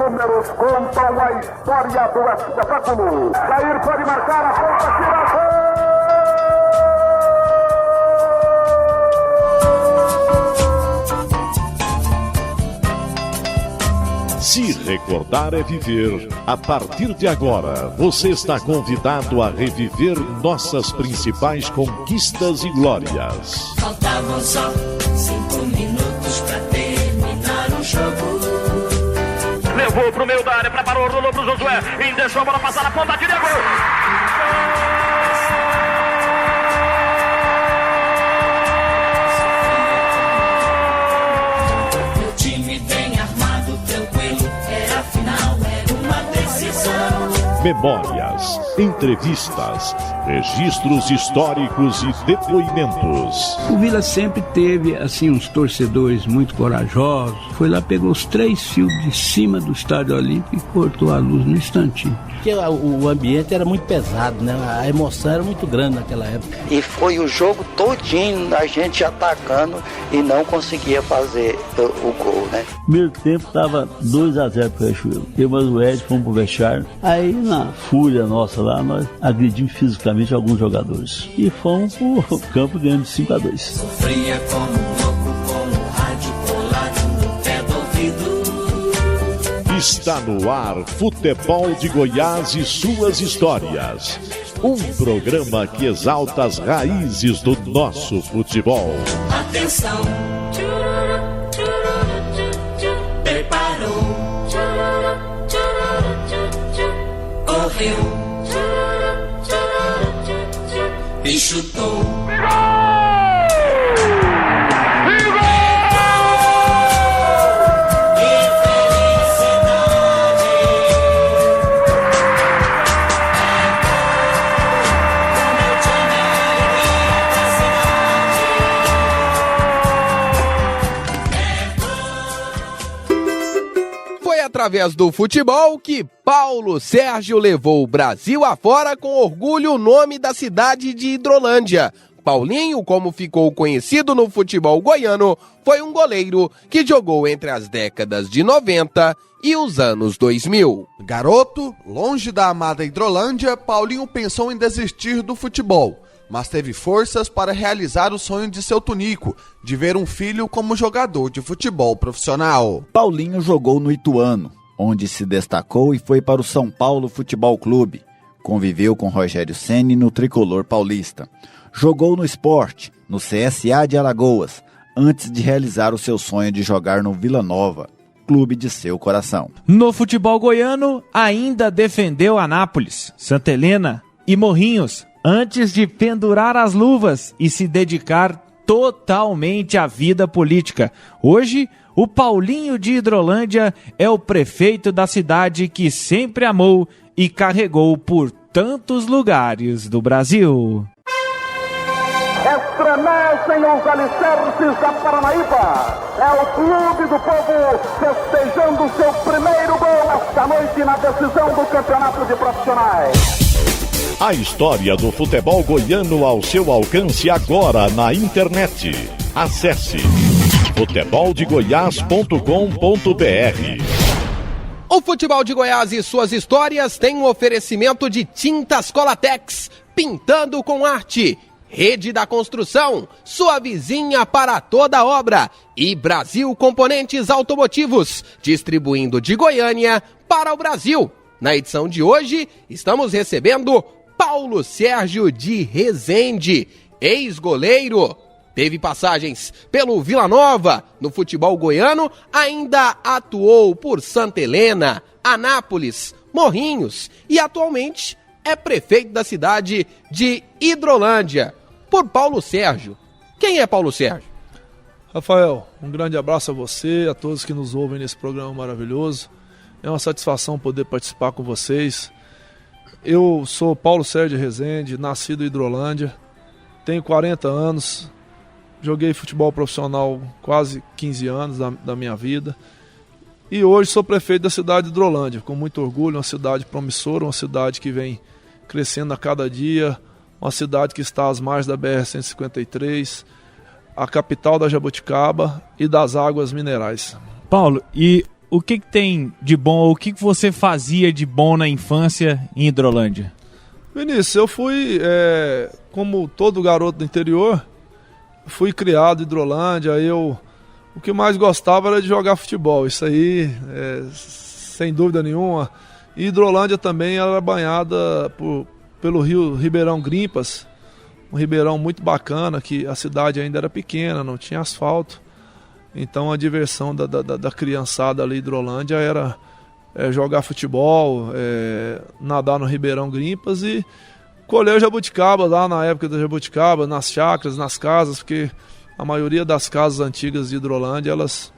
números contam a história do espetáculo. Jair pode marcar a ponta, tira gol! Se recordar é viver. A partir de agora, você está convidado a reviver nossas principais conquistas e glórias. Faltavam só 5 minutos pra terminar o jogo. Levou pro meio da área, preparou, rolou pro Josué, e deixou a bola passar na ponta, tira gol! Memórias, entrevistas, registros históricos e depoimentos. O Vila sempre teve, assim, uns torcedores muito corajosos. Foi lá, pegou os 3 fios de cima do Estádio Olímpico e cortou a luz no instantinho. Porque o ambiente era muito pesado, né? A emoção era muito grande naquela época. E foi o jogo todinho, a gente atacando e não conseguia fazer o gol, né? Primeiro tempo tava 2-0 pro Riachuelo. Eu e o Ed fomos pro vestiário. Aí na fúria nossa lá, nós agredimos fisicamente alguns jogadores. E fomos pro campo ganhando de 5-2. Sofria como louco, com o rádio colado no pé do ouvido. Está no ar Futebol de Goiás e suas histórias. Um programa que exalta as raízes do nosso futebol. Atenção! Preparou! Correu! E chutou! Através do futebol que Paulo Sérgio levou o Brasil afora com orgulho o nome da cidade de Hidrolândia. Paulinho, como ficou conhecido no futebol goiano, foi um goleiro que jogou entre as décadas de 90 e os anos 2000. Garoto, longe da amada Hidrolândia, Paulinho pensou em desistir do futebol, mas teve forças para realizar o sonho de seu Tunico, de ver um filho como jogador de futebol profissional. Paulinho jogou no Ituano, onde se destacou e foi para o São Paulo Futebol Clube. Conviveu com Rogério Ceni no tricolor paulista. Jogou no Sport, no CSA de Alagoas, antes de realizar o seu sonho de jogar no Vila Nova, clube de seu coração. No futebol goiano, ainda defendeu Anápolis, Santa Helena e Morrinhos, antes de pendurar as luvas e se dedicar totalmente à vida política. Hoje, o Paulinho de Hidrolândia é o prefeito da cidade que sempre amou e carregou por tantos lugares do Brasil. Estremecem os alicerces da Paranaíba. É o clube do povo festejando seu primeiro gol esta noite na decisão do campeonato de profissionais. A história do futebol goiano ao seu alcance agora na internet. Acesse futeboldegoias.com.br. O Futebol de Goiás e suas histórias tem um oferecimento de Tintas Colatex, pintando com arte. Rede da Construção, sua vizinha para toda obra. E Brasil Componentes Automotivos, distribuindo de Goiânia para o Brasil. Na edição de hoje, estamos recebendo Paulo Sérgio de Rezende, ex-goleiro. Teve passagens pelo Vila Nova, no futebol goiano, ainda atuou por Santa Helena, Anápolis, Morrinhos e atualmente é prefeito da cidade de Hidrolândia. Por Paulo Sérgio. Quem é Paulo Sérgio? Rafael, um grande abraço a você, a todos que nos ouvem nesse programa maravilhoso. É uma satisfação poder participar com vocês. Eu sou Paulo Sérgio de Rezende, nascido em Hidrolândia, tenho 40 anos, joguei futebol profissional quase 15 anos da minha vida e hoje sou prefeito da cidade de Hidrolândia, com muito orgulho, uma cidade promissora, uma cidade que vem crescendo a cada dia, uma cidade que está às margens da BR-153, a capital da Jabuticaba e das águas minerais. Paulo, e o que tem de bom, ou o que você fazia de bom na infância em Hidrolândia? Vinícius, eu fui, como todo garoto do interior, fui criado em Hidrolândia. O que mais gostava era de jogar futebol, isso aí, sem dúvida nenhuma. E Hidrolândia também era banhada pelo rio Ribeirão Grimpas, um ribeirão muito bacana, que a cidade ainda era pequena, não tinha asfalto. Então a diversão da criançada ali em Hidrolândia era jogar futebol, nadar no Ribeirão Grimpas e colher jabuticaba lá na época da jabuticaba, nas chácaras, nas casas, porque a maioria das casas antigas de Hidrolândia, elas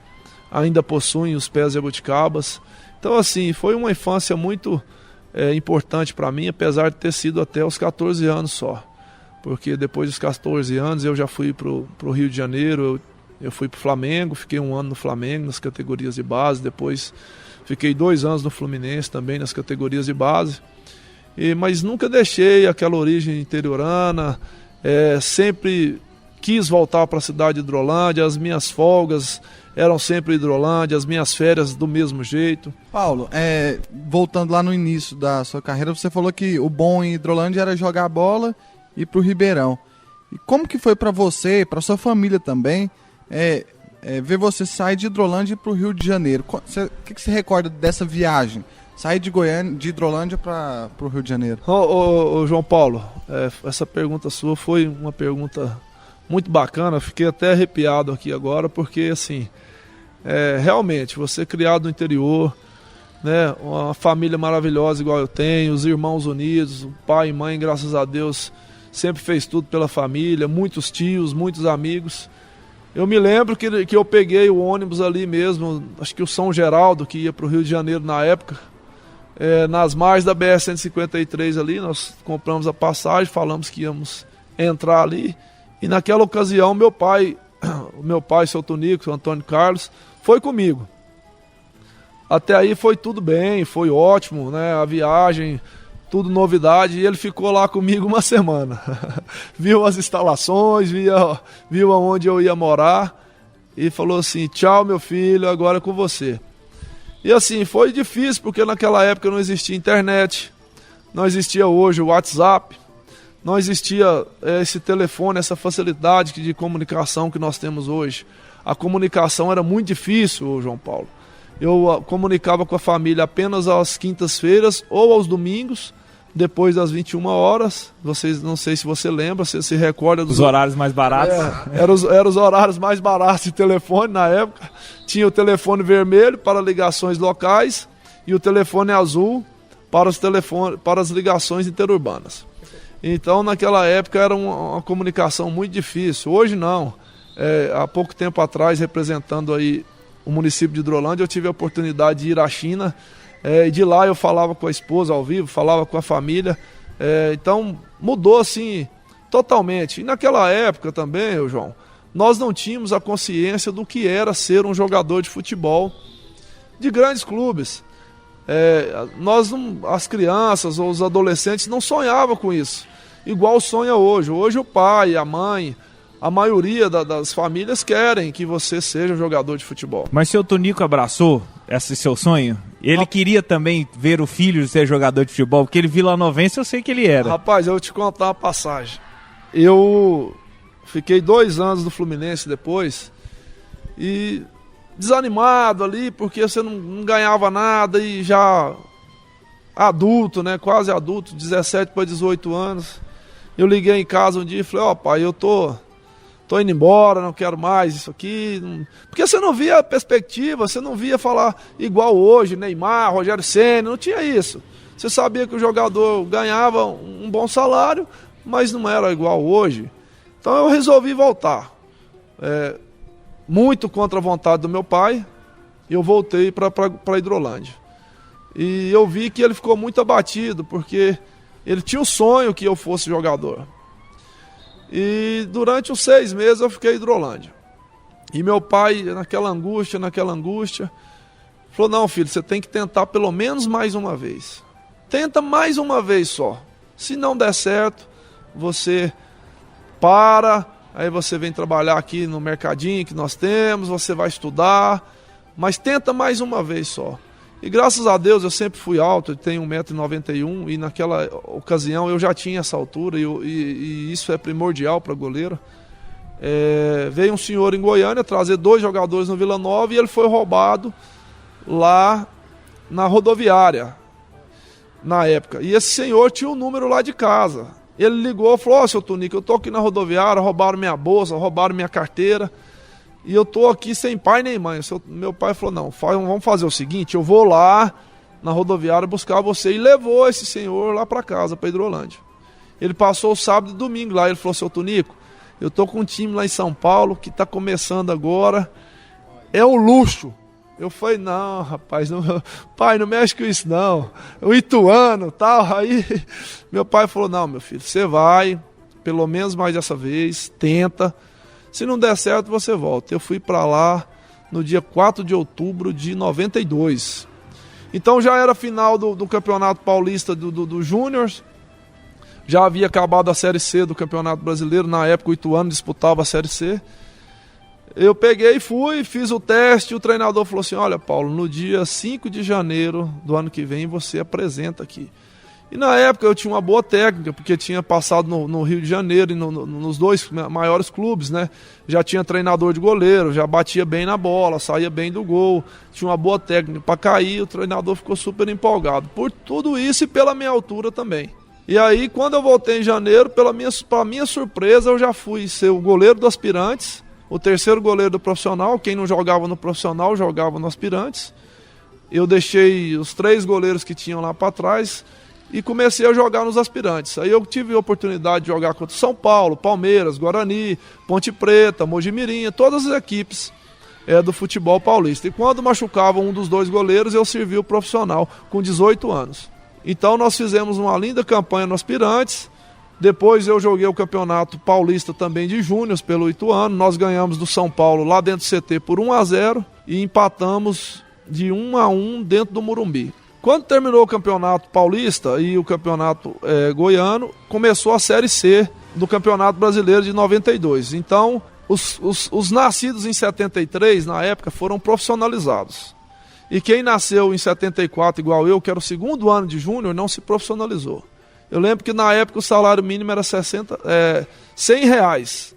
ainda possuem os pés de jabuticabas. Então assim, foi uma infância muito importante para mim, apesar de ter sido até os 14 anos só. Porque depois dos 14 anos eu já fui para o Rio de Janeiro, eu fui para o Flamengo, fiquei 1 ano no Flamengo, nas categorias de base, depois fiquei 2 anos no Fluminense também, nas categorias de base. Mas nunca deixei aquela origem interiorana, sempre quis voltar para a cidade de Hidrolândia, as minhas folgas eram sempre em Hidrolândia, as minhas férias do mesmo jeito. Paulo, voltando lá no início da sua carreira, você falou que o bom em Hidrolândia era jogar bola e ir pro Ribeirão. E como que foi para você, para sua família também, ver você sair de Hidrolândia e pro Rio de Janeiro? O que você recorda dessa viagem? Sair de Goiânia, de Hidrolândia para o Rio de Janeiro. Ô João Paulo, essa pergunta sua foi uma pergunta muito bacana. Fiquei até arrepiado aqui agora, porque assim, realmente, você criado no interior, né, uma família maravilhosa igual eu tenho, os irmãos unidos, o pai e mãe, graças a Deus, sempre fez tudo pela família, muitos tios, muitos amigos. Eu me lembro que eu peguei o ônibus ali mesmo, acho que o São Geraldo, que ia para o Rio de Janeiro na época, nas margens da BR-153 ali, nós compramos a passagem, falamos que íamos entrar ali, e naquela ocasião o meu pai, seu Tonico, o Antônio Carlos, foi comigo. Até aí foi tudo bem, foi ótimo, né? A viagem, tudo novidade, e ele ficou lá comigo 1 semana. Viu as instalações, viu aonde eu ia morar, e falou assim: tchau meu filho, agora é com você. E assim, foi difícil, porque naquela época não existia internet, não existia hoje o WhatsApp, não existia esse telefone, essa facilidade de comunicação que nós temos hoje. A comunicação era muito difícil, João Paulo. Eu comunicava com a família apenas às quintas-feiras ou aos domingos, depois das 21 horas. Não sei se você lembra, se recorda dos horários mais baratos. Eram os horários mais baratos de telefone na época. Tinha o telefone vermelho para ligações locais e o telefone azul para as ligações interurbanas. Então, naquela época era uma comunicação muito difícil. Hoje não. Há pouco tempo atrás, representando aí o município de Hidrolândia, eu tive a oportunidade de ir à China, e de lá eu falava com a esposa ao vivo, falava com a família, então mudou assim totalmente. E naquela época também, João, nós não tínhamos a consciência do que era ser um jogador de futebol de grandes clubes. As crianças ou os adolescentes não sonhavam com isso, igual sonha hoje. Hoje o pai, a mãe, a maioria das famílias querem que você seja um jogador de futebol. Mas seu Tonico abraçou esse seu sonho? Ele queria também ver o filho ser jogador de futebol, porque ele vilanovense, eu sei que ele era. Rapaz, eu vou te contar uma passagem. Eu fiquei 2 anos no Fluminense depois e desanimado ali, porque você não ganhava nada e já adulto, né, quase adulto, 17 para 18 anos. Eu liguei em casa um dia e falei: pai, eu tô indo embora, não quero mais isso aqui. Porque você não via a perspectiva, você não via falar igual hoje, Neymar, Rogério Ceni, não tinha isso. Você sabia que o jogador ganhava um bom salário, mas não era igual hoje. Então eu resolvi voltar. Muito contra a vontade do meu pai, eu voltei para Hidrolândia. E eu vi que ele ficou muito abatido, porque ele tinha o sonho que eu fosse jogador. E durante os 6 meses eu fiquei em Hidrolândia. E meu pai, naquela angústia, falou: não, filho, você tem que tentar pelo menos mais uma vez. Tenta mais uma vez só. Se não der certo, você para, aí você vem trabalhar aqui no mercadinho que nós temos, você vai estudar, mas tenta mais uma vez só. E graças a Deus eu sempre fui alto, eu tenho 1,91 m e naquela ocasião eu já tinha essa altura e isso é primordial para goleiro. Veio um senhor em Goiânia trazer 2 jogadores no Vila Nova e ele foi roubado lá na rodoviária, na época. E esse senhor tinha um número lá de casa. Ele ligou e falou: seu Tunico, eu tô aqui na rodoviária, roubaram minha bolsa, roubaram minha carteira e eu tô aqui sem pai nem mãe. Meu pai falou: não, vamos fazer o seguinte, eu vou lá na rodoviária buscar você. E levou esse senhor lá para casa, para Hidrolândia. Ele passou o sábado e domingo lá. Ele falou: seu Tunico, eu tô com um time lá em São Paulo que tá começando agora, é um luxo. Eu falei: não, rapaz, pai, não mexe com isso não, o Ituano, tal. Aí meu pai falou: não, meu filho, você vai, pelo menos mais dessa vez, tenta, se não der certo você volta. Eu fui para lá no dia 4 de outubro de 92, então já era final do Campeonato Paulista do Júnior, já havia acabado a Série C do Campeonato Brasileiro, na época o Ituano disputava a Série C. Eu peguei, fui, fiz o teste, o treinador falou assim: olha, Paulo, no dia 5 de janeiro do ano que vem você apresenta aqui. E na época eu tinha uma boa técnica, porque tinha passado no Rio de Janeiro e nos 2 maiores clubes, né? Já tinha treinador de goleiro, já batia bem na bola, saía bem do gol, tinha uma boa técnica para cair, o treinador ficou super empolgado. Por tudo isso e pela minha altura também. E aí, quando eu voltei em janeiro, para minha surpresa, eu já fui ser o goleiro do Aspirantes, o 3º goleiro do profissional. Quem não jogava no profissional, jogava no Aspirantes. Eu deixei os 3 goleiros que tinham lá para trás e comecei a jogar nos Aspirantes. Aí eu tive a oportunidade de jogar contra São Paulo, Palmeiras, Guarani, Ponte Preta, Mojimirim, todas as equipes do futebol paulista. E quando machucava um dos 2 goleiros, eu servi o profissional com 18 anos. Então nós fizemos uma linda campanha no Aspirantes. Depois eu joguei o Campeonato Paulista também de Júnior pelo Ituano. Nós ganhamos do São Paulo lá dentro do CT por 1-0 e empatamos de 1-1 dentro do Morumbi. Quando terminou o Campeonato Paulista e o Campeonato Goiano, começou a Série C do Campeonato Brasileiro de 92. Então os nascidos em 73, na época, foram profissionalizados. E quem nasceu em 74 igual eu, que era o 2º ano de Júnior, não se profissionalizou. Eu lembro que na época o salário mínimo era R$100.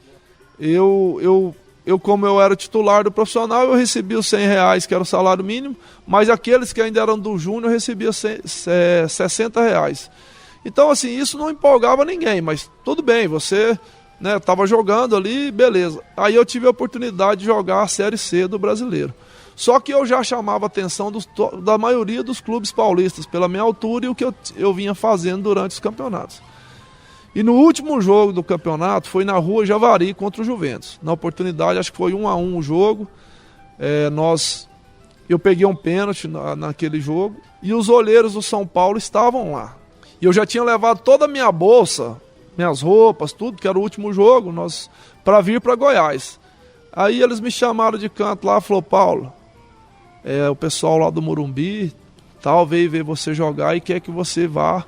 Eu, como eu era titular do profissional, eu recebia os R$100, que era o salário mínimo, mas aqueles que ainda eram do Júnior recebiam R$60. Então, assim, isso não empolgava ninguém, mas tudo bem, você estava jogando ali, beleza. Aí eu tive a oportunidade de jogar a Série C do Brasileiro. Só que eu já chamava a atenção da maioria dos clubes paulistas, pela minha altura e o que eu vinha fazendo durante os campeonatos. E no último jogo do campeonato foi na Rua Javari contra o Juventus. Na oportunidade, acho que foi 1-1 o jogo. Eu peguei um pênalti naquele jogo e os olheiros do São Paulo estavam lá. E eu já tinha levado toda a minha bolsa, minhas roupas, tudo, que era o último jogo, para vir para Goiás. Aí eles me chamaram de canto lá e falaram: Paulo, o pessoal lá do Morumbi veio ver você jogar e quer que você vá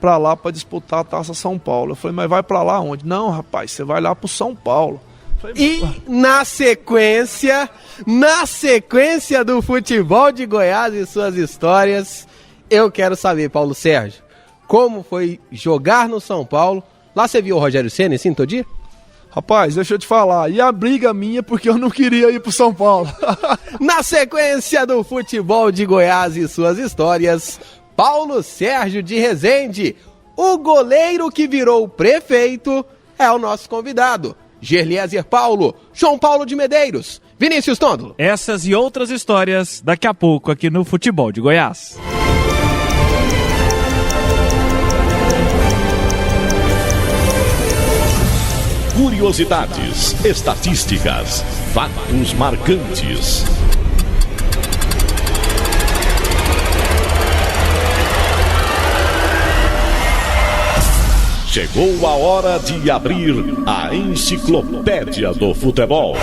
para lá para disputar a Taça São Paulo. Eu falei: mas vai para lá onde? Não, rapaz, você vai lá pro São Paulo. Falei, e na sequência do futebol de Goiás e suas histórias, eu quero saber, Paulo Sérgio, como foi jogar no São Paulo? Lá você viu o Rogério Ceni assim todo dia? Rapaz, deixa eu te falar, e a briga minha porque eu não queria ir pro São Paulo. Na sequência do futebol de Goiás e suas histórias, Paulo Sérgio de Rezende, o goleiro que virou prefeito, é o nosso convidado. Gerlieser Paulo, João Paulo de Medeiros, Vinícius Tondolo. Essas e outras histórias daqui a pouco aqui no Futebol de Goiás. Curiosidades, estatísticas, fatos marcantes. Chegou a hora de abrir a Enciclopédia do Futebol.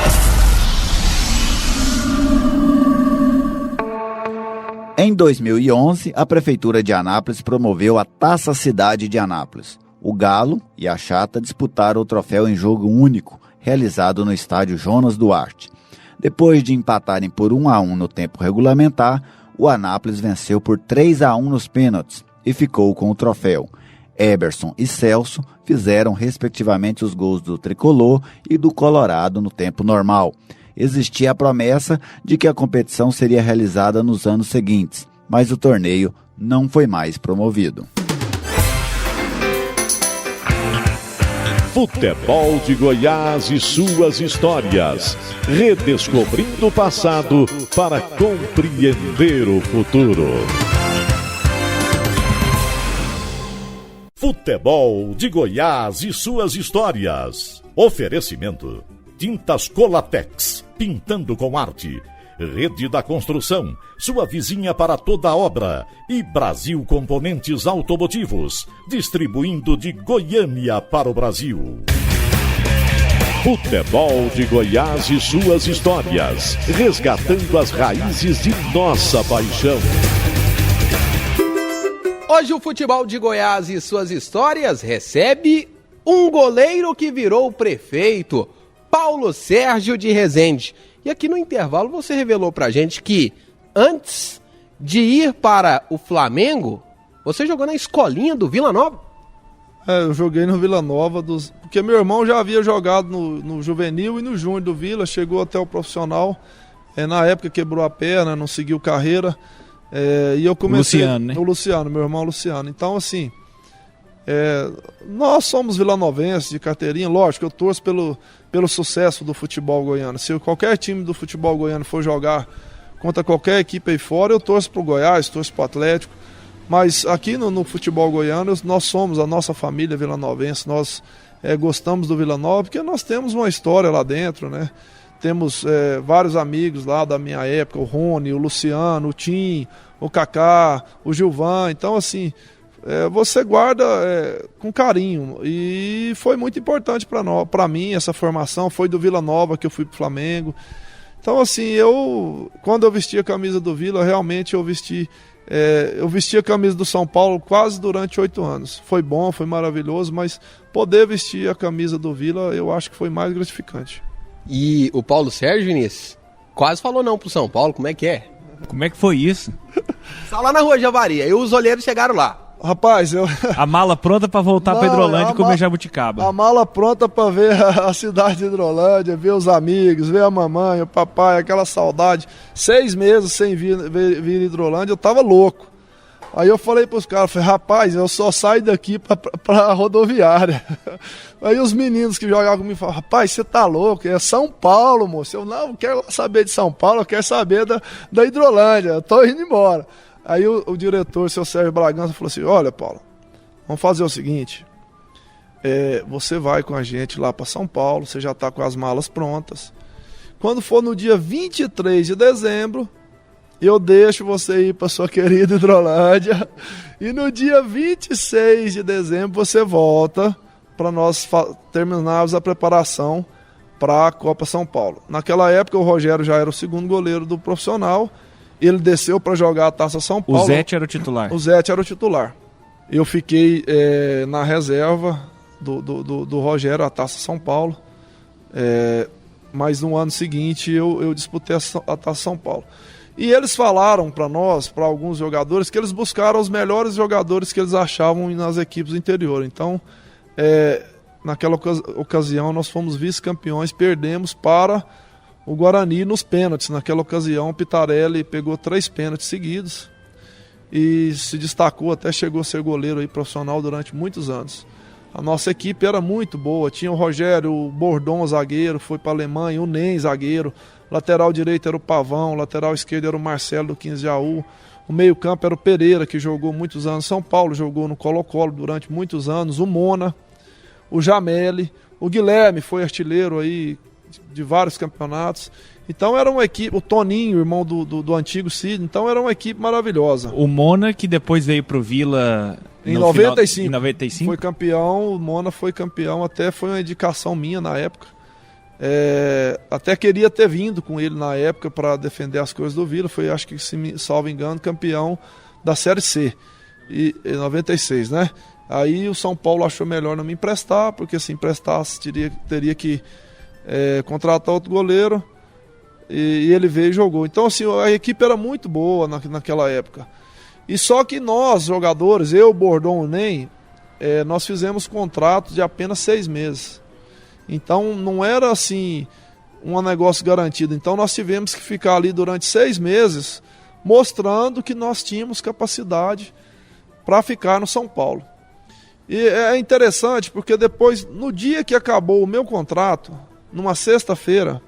Em 2011, a Prefeitura de Anápolis promoveu a Taça Cidade de Anápolis. O Galo e a Chata disputaram o troféu em jogo único, realizado no estádio Jonas Duarte. Depois de empatarem por 1-1 no tempo regulamentar, o Anápolis venceu por 3-1 nos pênaltis e ficou com o troféu. Eberson e Celso fizeram respectivamente os gols do Tricolor e do Colorado no tempo normal. Existia a promessa de que a competição seria realizada nos anos seguintes, mas o torneio não foi mais promovido. Futebol de Goiás e suas histórias. Redescobrindo o passado para compreender o futuro. Futebol de Goiás e suas histórias. Oferecimento: Tintas Colatex, pintando com arte. Rede da Construção, sua vizinha para toda obra. E Brasil Componentes Automotivos, distribuindo de Goiânia para o Brasil. Futebol de Goiás e suas histórias, resgatando as raízes de nossa paixão. Hoje o Futebol de Goiás e suas histórias recebe um goleiro que virou prefeito, Paulo Sérgio de Rezende. E aqui no intervalo você revelou pra gente que antes de ir para o Flamengo, você jogou na escolinha do Vila Nova? Eu joguei no Vila Nova, porque meu irmão já havia jogado no juvenil e no júnior do Vila, chegou até o profissional, na época quebrou a perna, não seguiu carreira, e eu comecei... Luciano, né? O Luciano, meu irmão Luciano. Então, assim, nós somos vilanovenses de carteirinha, lógico, eu torço pelo sucesso do futebol goiano. Se qualquer time do futebol goiano for jogar contra qualquer equipe aí fora, eu torço pro Goiás, torço pro Atlético. Mas aqui no futebol goiano, nós somos a nossa família vilanovense, nós gostamos do Vila Nova, porque nós temos uma história lá dentro, né? Temos vários amigos lá da minha época, o Rony, o Luciano, o Tim, o Kaká, o Gilvan. Então, assim, você guarda com carinho. E foi muito importante para mim essa formação. Foi do Vila Nova que eu fui pro Flamengo. Então, assim, quando eu vesti a camisa do Vila, realmente eu vesti a camisa do São Paulo quase durante 8 anos. Foi bom, foi maravilhoso, mas poder vestir a camisa do Vila eu acho que foi mais gratificante. E o Paulo Sérgio, Vinícius, quase falou não pro São Paulo, como é que é? Como é que foi isso? Só lá na Rua Javari, aí os olheiros chegaram lá. Rapaz, A mala pronta pra voltar pra Hidrolândia e comer jabuticaba. A mala pronta pra ver a cidade de Hidrolândia, ver os amigos, ver a mamãe, o papai, aquela saudade. 6 meses sem vir Hidrolândia, eu tava louco. Aí eu falei pros caras, rapaz, eu só saio daqui pra rodoviária. Aí os meninos que jogavam comigo falaram, rapaz, você tá louco, é São Paulo, moço. Eu não quero saber de São Paulo, eu quero saber da Hidrolândia, eu tô indo embora. Aí o diretor, o seu Sérgio Bragança, falou assim, olha, Paulo, vamos fazer o seguinte, você vai com a gente lá para São Paulo, você já está com as malas prontas. Quando for no dia 23 de dezembro, eu deixo você ir para sua querida Hidrolândia, e no dia 26 de dezembro você volta para nós terminarmos a preparação para a Copa São Paulo. Naquela época o Rogério já era o segundo goleiro do profissional. Ele desceu para jogar a Taça São Paulo. O Zete era o titular. O Zete era o titular. Eu fiquei na reserva do Rogério, a Taça São Paulo. Mas no ano seguinte eu disputei a Taça São Paulo. E eles falaram para nós, para alguns jogadores, que eles buscaram os melhores jogadores que eles achavam nas equipes do interior. Então, naquela ocasião, nós fomos vice-campeões, perdemos para o Guarani nos pênaltis. Naquela ocasião, o Pitarelli pegou 3 pênaltis seguidos e se destacou, até chegou a ser goleiro aí profissional durante muitos anos. A nossa equipe era muito boa, tinha o Rogério, o Bordon, zagueiro, foi para a Alemanha, o Nem, zagueiro, lateral direito era o Pavão, lateral esquerdo era o Marcelo do 15 de AU, o meio campo era o Pereira, que jogou muitos anos em São Paulo, jogou no Colo-Colo durante muitos anos, o Mona, o Jameli, o Guilherme foi artilheiro aí de vários campeonatos. Então era uma equipe, o Toninho, irmão do antigo Cid, então era uma equipe maravilhosa. O Mona, que depois veio pro Vila em 95. Em 95. Foi campeão, o Mona foi campeão, até foi uma indicação minha na época. Até queria ter vindo com ele na época para defender as coisas do Vila, foi, acho que, se me salvo engano, campeão da Série C, em 96, né? Aí o São Paulo achou melhor não me emprestar, porque se emprestasse teria que contratar outro goleiro. E ele veio e jogou. Então, assim, a equipe era muito boa naquela época. E só que nós, jogadores, eu, Bordon e Ney, nós fizemos contratos de apenas 6 meses. Então, não era assim um negócio garantido. Então, nós tivemos que ficar ali durante 6 meses mostrando que nós tínhamos capacidade para ficar no São Paulo. E é interessante porque depois, no dia que acabou o meu contrato, numa sexta-feira,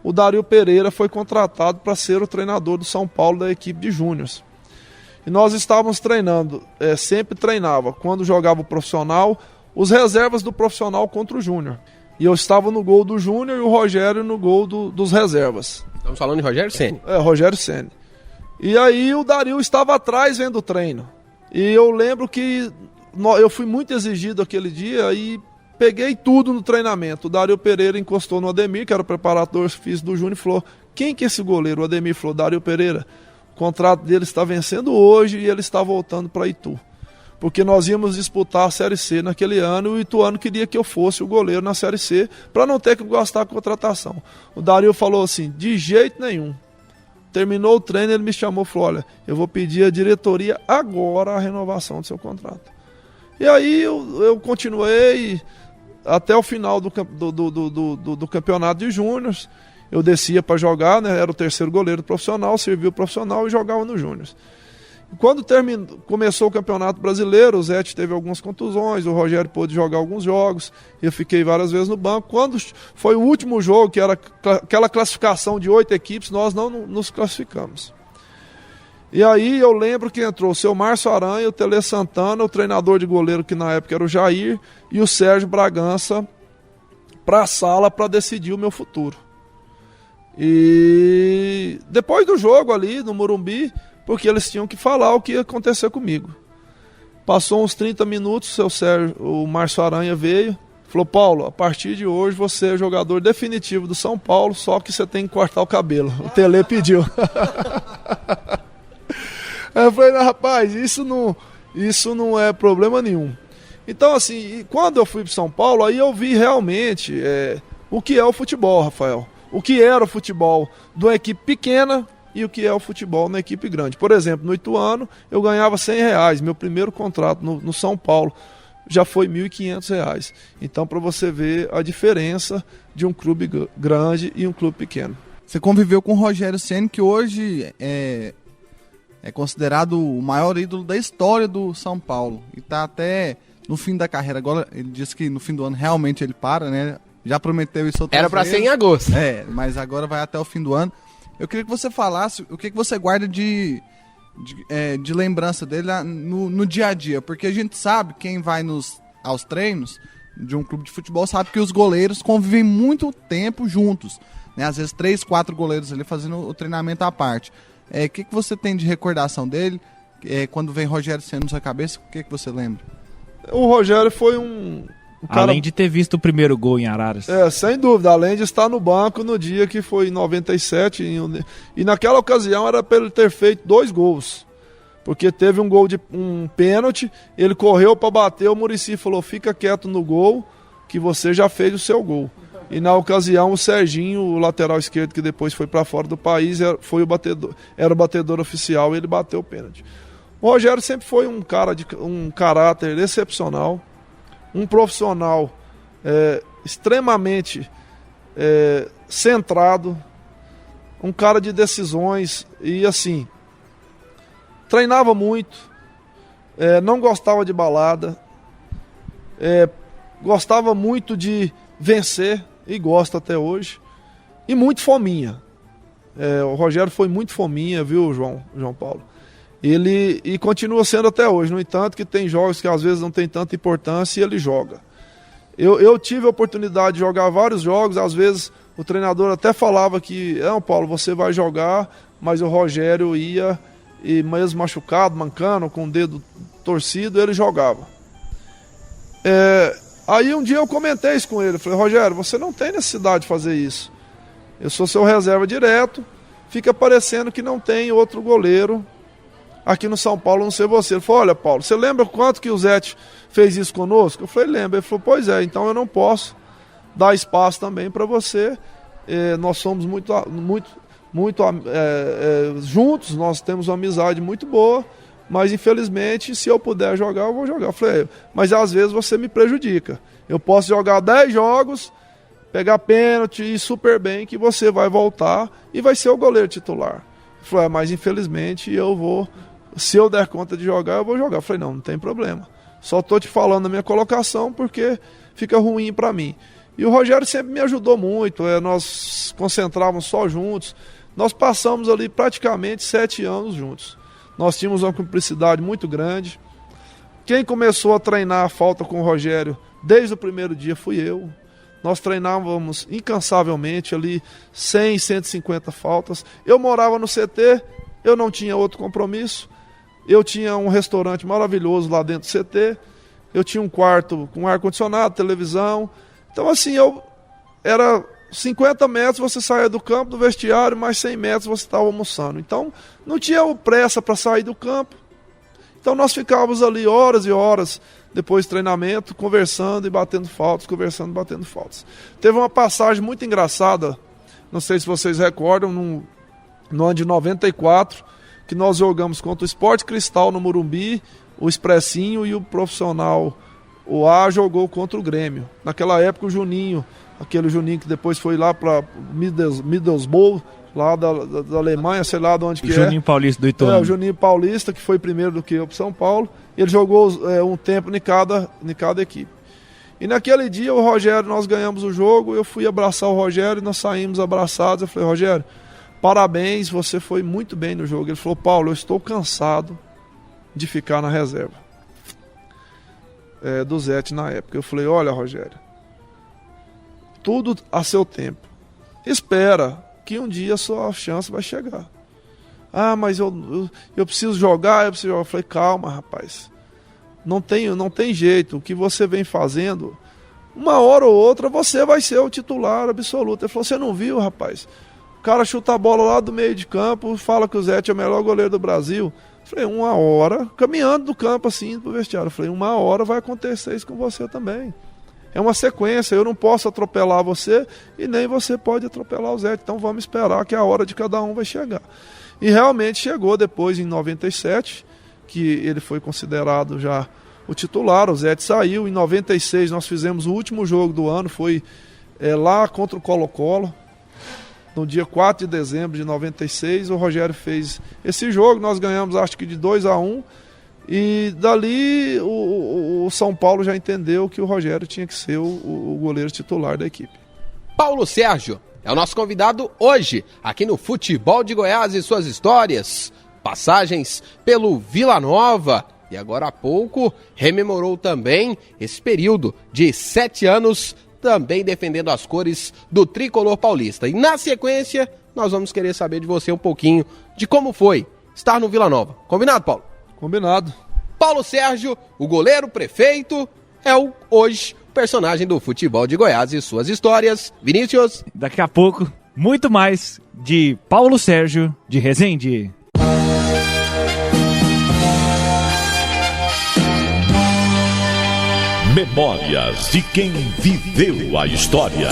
o Dario Pereira foi contratado para ser o treinador do São Paulo da equipe de júniors. E nós estávamos treinando, sempre treinava, quando jogava o profissional, os reservas do profissional contra o júnior. E eu estava no gol do júnior e o Rogério no gol dos reservas. Estamos falando de Rogério Ceni. Rogério Ceni. E aí o Dario estava atrás vendo o treino. E eu lembro que eu fui muito exigido aquele dia e peguei tudo no treinamento. O Dario Pereira encostou no Ademir, que era o preparador físico do júnior, e falou: quem que é esse goleiro? O Ademir falou: Dario Pereira. O contrato dele está vencendo hoje e ele está voltando para Itu. Porque nós íamos disputar a Série C naquele ano e o Ituano queria que eu fosse o goleiro na Série C para não ter que gastar com contratação. O Dario falou assim: de jeito nenhum. Terminou o treino, ele me chamou e falou: olha, eu vou pedir à diretoria agora a renovação do seu contrato. E aí eu continuei até o final do campeonato de júniors. Eu descia para jogar, né? Era o terceiro goleiro profissional, serviu o profissional e jogava no júniors. Quando começou o Campeonato Brasileiro, o Zete teve algumas contusões, o Rogério pôde jogar alguns jogos, eu fiquei várias vezes no banco. Quando foi o último jogo, que era aquela classificação de 8 equipes, nós não nos classificamos. E aí eu lembro que entrou o seu Márcio Aranha, o Tele Santana, o treinador de goleiro, que na época era o Jair, e o Sérgio Bragança para a sala para decidir o meu futuro. E depois do jogo ali no Morumbi, porque eles tinham que falar o que ia acontecer comigo. Passou uns 30 minutos, o Márcio Aranha veio, falou: Paulo, a partir de hoje você é jogador definitivo do São Paulo, só que você tem que cortar o cabelo. O Tele pediu. Aí eu falei: não, rapaz, isso não é problema nenhum. Então, assim, quando eu fui para São Paulo, aí eu vi realmente o que é o futebol, Rafael. O que era o futebol de uma equipe pequena e o que é o futebol na equipe grande. Por exemplo, no Ituano eu ganhava R$100. Meu primeiro contrato no São Paulo já foi R$1.500. Então, para você ver a diferença de um clube grande e um clube pequeno. Você conviveu com o Rogério Ceni, que hoje é considerado o maior ídolo da história do São Paulo. E está até no fim da carreira. Agora ele disse que no fim do ano realmente ele para, né? Já prometeu isso outra vez. Era para ser em agosto. Mas agora vai até o fim do ano. Eu queria que você falasse o que você guarda de lembrança dele no dia a dia. Porque a gente sabe, quem vai aos treinos de um clube de futebol, sabe que os goleiros convivem muito tempo juntos. Né? Às vezes 3, 4 goleiros ali fazendo o treinamento à parte. O que você tem de recordação dele? Quando vem Rogério Ceni na sua cabeça, o que você lembra? O Rogério foi um cara... Além de ter visto o primeiro gol em Araras. Sem dúvida. Além de estar no banco no dia que foi em 97. E naquela ocasião era para ele ter feito 2 gols. Porque teve um pênalti, ele correu para bater, o Muricy falou: fica quieto no gol, que você já fez o seu gol. E na ocasião o Serginho, o lateral esquerdo, que depois foi para fora do país, era o batedor oficial, e ele bateu o pênalti. O Rogério sempre foi um caráter excepcional, um profissional extremamente centrado, um cara de decisões e assim, treinava muito, não gostava de balada, gostava muito de vencer e gosta até hoje, e muito fominha. O Rogério foi muito fominha, viu, João Paulo? E continua sendo até hoje. No entanto, que tem jogos que às vezes não tem tanta importância e ele joga. Eu tive a oportunidade de jogar vários jogos, às vezes o treinador até falava que: não, Paulo, você vai jogar, mas o Rogério ia, e mesmo machucado, mancando, com o dedo torcido, ele jogava. Aí um dia eu comentei isso com ele, falei: Rogério, você não tem necessidade de fazer isso. Eu sou seu reserva direto, fica parecendo que não tem outro goleiro aqui no São Paulo, não sei você. Ele falou: olha, Paulo, você lembra quanto que o Zete fez isso conosco? Eu falei: lembro. Ele falou: pois é, então eu não posso dar espaço também para você nós somos muito juntos, nós temos uma amizade muito boa, mas infelizmente, se eu puder jogar, eu vou jogar. Eu falei, mas às vezes você me prejudica. Eu posso jogar 10 jogos, pegar pênalti e ir super bem, que você vai voltar e vai ser o goleiro titular. Eu falei, mas infelizmente eu vou, se eu der conta de jogar, eu vou jogar. Eu falei, não tem problema. Só tô te falando a minha colocação porque fica ruim para mim. E o Rogério sempre me ajudou muito, nós concentrávamos só juntos. Nós passamos ali praticamente 7 anos juntos. Nós tínhamos uma cumplicidade muito grande. Quem começou a treinar a falta com o Rogério desde o primeiro dia fui eu. Nós treinávamos incansavelmente ali 100, 150 faltas. Eu morava no CT, eu não tinha outro compromisso. Eu tinha um restaurante maravilhoso lá dentro do CT. Eu tinha um quarto com ar-condicionado, televisão. Então assim, era 50 metros você saía do campo, do vestiário, mais 100 metros você estava almoçando. Então não tinha pressa para sair do campo. Então nós ficávamos ali horas e horas depois do treinamento, conversando e batendo faltas, conversando e batendo faltas. Teve uma passagem muito engraçada, não sei se vocês recordam, no ano de 94, que nós jogamos contra o Sport Cristal no Morumbi, o Expressinho e o Profissional, o A, jogou contra o Grêmio. Naquela época o Juninho, aquele Juninho que depois foi lá para Middlesbrough, lá da Alemanha, sei lá de onde que Juninho Paulista do Ituano. O Juninho Paulista, que foi primeiro do que eu para São Paulo. Ele jogou um tempo em cada equipe. E naquele dia o Rogério, nós ganhamos o jogo, eu fui abraçar o Rogério e nós saímos abraçados. Eu falei, Rogério, parabéns, você foi muito bem no jogo. Ele falou, Paulo, eu estou cansado de ficar na reserva. Do Zete na época. Eu falei, olha, Rogério, tudo a seu tempo. Espera que um dia a sua chance vai chegar. Ah, mas eu preciso jogar, Eu falei, calma, rapaz. Não tem jeito. O que você vem fazendo, uma hora ou outra você vai ser o titular absoluto. Ele falou, você não viu, rapaz? O cara chuta a bola lá do meio de campo, fala que o Zete é o melhor goleiro do Brasil. Eu falei, uma hora, caminhando do campo assim pro vestiário. Eu falei, uma hora vai acontecer isso com você também. É uma sequência, eu não posso atropelar você e nem você pode atropelar o Zete. Então vamos esperar que a hora de cada um vai chegar. E realmente chegou depois, em 97, que ele foi considerado já o titular, o Zete saiu. Em 96 nós fizemos o último jogo do ano, foi lá contra o Colo-Colo. No dia 4 de dezembro de 96, o Rogério fez esse jogo, nós ganhamos acho que de 2-1. E dali o São Paulo já entendeu que o Rogério tinha que ser o goleiro titular da equipe. Paulo Sérgio é o nosso convidado hoje, aqui no Futebol de Goiás e suas histórias. Passagens pelo Vila Nova e agora há pouco rememorou também esse período de 7 anos também defendendo as cores do tricolor paulista. E na sequência nós vamos querer saber de você um pouquinho de como foi estar no Vila Nova. Combinado, Paulo? Combinado. Paulo Sérgio, o goleiro prefeito, é hoje o personagem do Futebol de Goiás e suas histórias. Vinícius. Daqui a pouco, muito mais de Paulo Sérgio de Resende. Memórias de quem viveu a história.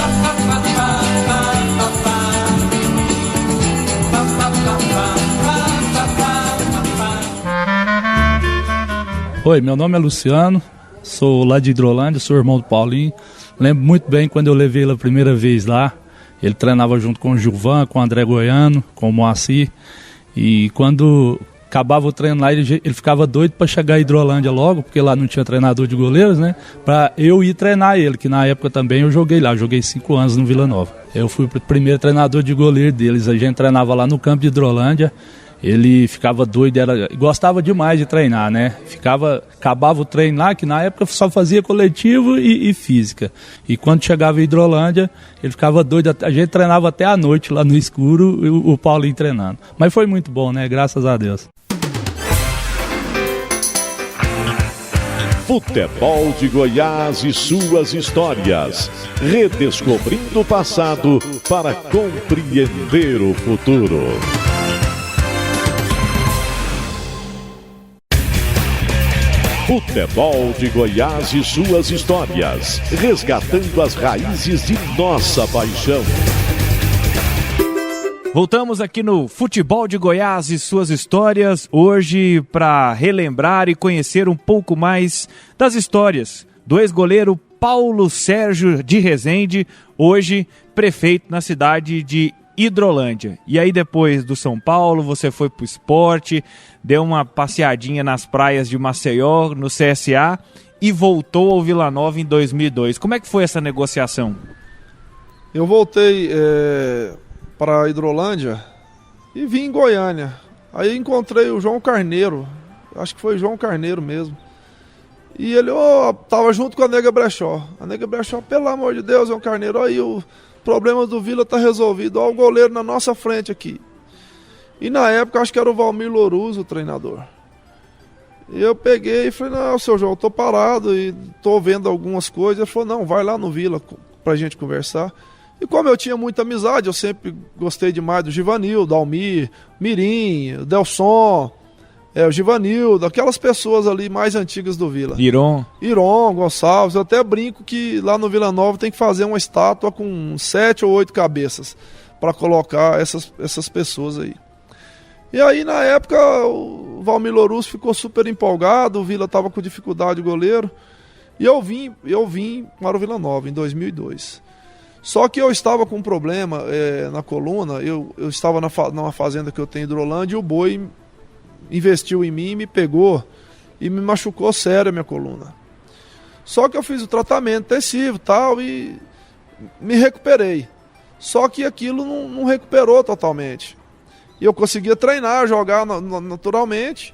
Oi, meu nome é Luciano, sou lá de Hidrolândia, sou irmão do Paulinho. Lembro muito bem quando eu levei ele a primeira vez lá. Ele treinava junto com o Gilvan, com o André Goiano, com o Moacir. E quando acabava o treino lá, ele ficava doido para chegar a Hidrolândia logo, porque lá não tinha treinador de goleiros, né? Para eu ir treinar ele, que na época também eu joguei lá, joguei 5 anos no Vila Nova. Eu fui o primeiro treinador de goleiro deles, a gente treinava lá no campo de Hidrolândia. Ele ficava doido, gostava demais de treinar, né? Acabava o treino lá, que na época só fazia coletivo e física. E quando chegava em Hidrolândia, ele ficava doido, a gente treinava até a noite lá no escuro, o Paulinho treinando. Mas foi muito bom, né? Graças a Deus. Futebol de Goiás e suas histórias. Redescobrindo o passado para compreender o futuro. Futebol de Goiás e suas histórias, resgatando as raízes de nossa paixão. Voltamos aqui no Futebol de Goiás e suas histórias, hoje para relembrar e conhecer um pouco mais das histórias do ex-goleiro Paulo Sérgio de Rezende, hoje prefeito na cidade de Hidrolândia. E aí depois do São Paulo, você foi pro esporte, deu uma passeadinha nas praias de Maceió, no CSA, e voltou ao Vila Nova em 2002. Como é que foi essa negociação? Eu voltei para a Hidrolândia e vim em Goiânia. Aí encontrei o João Carneiro, acho que foi João Carneiro mesmo. E ele tava junto com a Nega Brechó. A Nega Brechó, pelo amor de Deus, João Carneiro, aí o problema do Vila tá resolvido. Olha o goleiro na nossa frente aqui. E na época, acho que era o Valmir Louruso, o treinador. E eu peguei e falei, não, seu João, eu tô parado e tô vendo algumas coisas. Ele falou, não, vai lá no Vila pra gente conversar. E como eu tinha muita amizade, eu sempre gostei demais do Givanildo, do Almir, Mirim, Delson, o Givanildo, aquelas pessoas ali mais antigas do Vila. Iron, Gonçalves. Eu até brinco que lá no Vila Nova tem que fazer uma estátua com 7 ou 8 cabeças para colocar essas pessoas aí. E aí na época o Valmir Louruso ficou super empolgado, o Vila estava com dificuldade de goleiro, e eu vim para o Vila Nova em 2002. Só que eu estava com um problema na coluna, eu estava numa fazenda que eu tenho em Hidrolândia e o boi investiu em mim, me pegou e me machucou sério a minha coluna. Só que eu fiz o tratamento intensivo tal, e me recuperei. Só que aquilo não recuperou totalmente. E eu conseguia treinar, jogar naturalmente,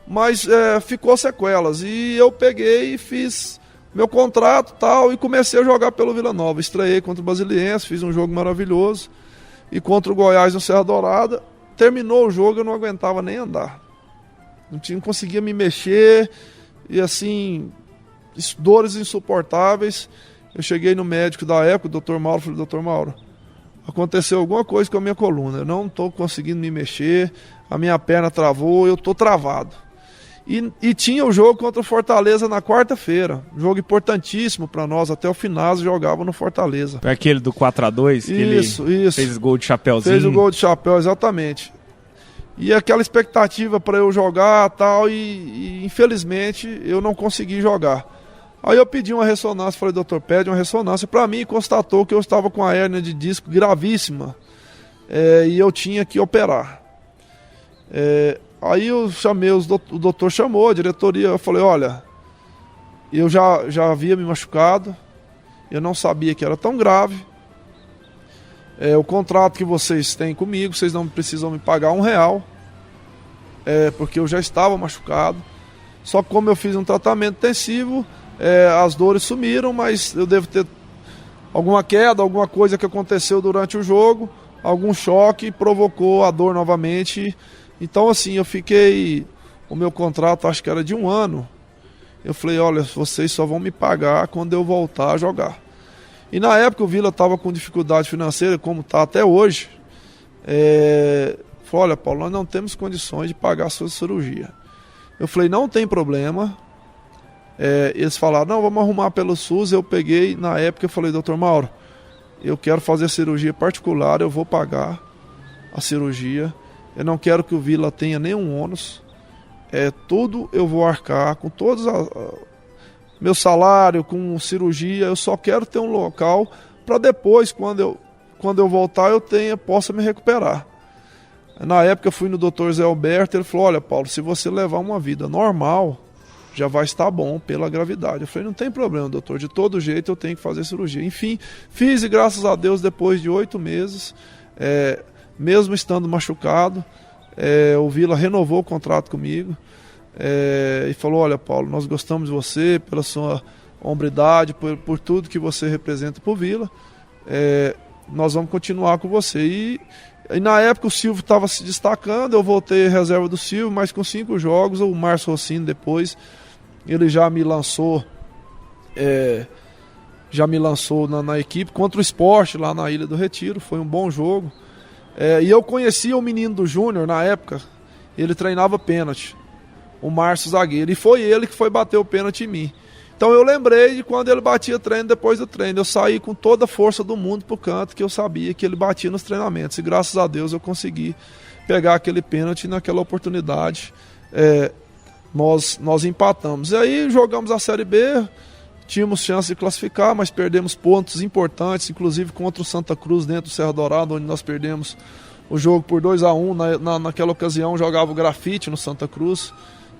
mas ficou sequelas. E eu peguei e fiz meu contrato tal, e comecei a jogar pelo Vila Nova. Estreiei contra o Basiliense, fiz um jogo maravilhoso. E contra o Goiás no Serra Dourada, terminou o jogo, eu não aguentava nem andar. Não conseguia me mexer, e assim, dores insuportáveis. Eu cheguei no médico da época, o Dr. Mauro, falei, Dr. Mauro, aconteceu alguma coisa com a minha coluna, eu não estou conseguindo me mexer, a minha perna travou, eu estou travado. E tinha o jogo contra o Fortaleza na quarta-feira, um jogo importantíssimo para nós, até o Finazzo jogava no Fortaleza. Foi aquele do 4-2, que isso. Fez gol de chapéuzinho? Fez o gol de chapéu, exatamente. E aquela expectativa para eu jogar tal, e infelizmente eu não consegui jogar. Aí eu pedi uma ressonância, falei, doutor, pede uma ressonância para mim, e constatou que eu estava com a hérnia de disco gravíssima, e eu tinha que operar. Aí eu chamei, o doutor chamou, a diretoria, eu falei, olha, eu já havia me machucado, eu não sabia que era tão grave, o contrato que vocês têm comigo, vocês não precisam me pagar R$1, porque eu já estava machucado, só que como eu fiz um tratamento intensivo, as dores sumiram, mas eu devo ter alguma queda, alguma coisa que aconteceu durante o jogo, algum choque provocou a dor novamente. Então assim, eu fiquei, o meu contrato acho que era de 1 ano, eu falei, olha, vocês só vão me pagar quando eu voltar a jogar. E na época o Vila estava com dificuldade financeira, como está até hoje, falou, olha Paulo, nós não temos condições de pagar a sua cirurgia. Eu falei, não tem problema. Eles falaram, não, vamos arrumar pelo SUS. Eu peguei, na época eu falei, doutor Mauro, eu quero fazer a cirurgia particular, eu vou pagar a cirurgia, eu não quero que o Vila tenha nenhum ônus, tudo eu vou arcar, com todos meu salário, com cirurgia, eu só quero ter um local para depois, quando eu voltar, possa me recuperar. Na época eu fui no doutor Zé Alberto, ele falou, olha Paulo, se você levar uma vida normal, já vai estar bom pela gravidade. Eu falei, não tem problema, doutor, de todo jeito eu tenho que fazer cirurgia. Enfim, fiz e graças a Deus, depois de 8 meses, mesmo estando machucado, o Vila renovou o contrato comigo e falou, olha Paulo, nós gostamos de você, pela sua hombridade, por tudo que você representa para o Vila, nós vamos continuar com você. E na época o Silvio estava se destacando, eu voltei reserva do Silvio, mas com 5 jogos, o Márcio Rossini depois, ele já me lançou na equipe contra o Sport lá na Ilha do Retiro, foi um bom jogo. E eu conhecia o menino do Júnior na época, ele treinava pênalti, o Márcio zagueiro, e foi ele que foi bater o pênalti em mim. Então eu lembrei de quando ele batia treino depois do treino. Eu saí com toda a força do mundo pro canto, que eu sabia que ele batia nos treinamentos. E graças a Deus eu consegui pegar aquele pênalti naquela oportunidade. Nós empatamos. E aí jogamos a Série B, tínhamos chance de classificar, mas perdemos pontos importantes, inclusive contra o Santa Cruz dentro do Serra Dourada, onde nós perdemos o jogo por 2-1. Naquela ocasião jogava o Grafite no Santa Cruz.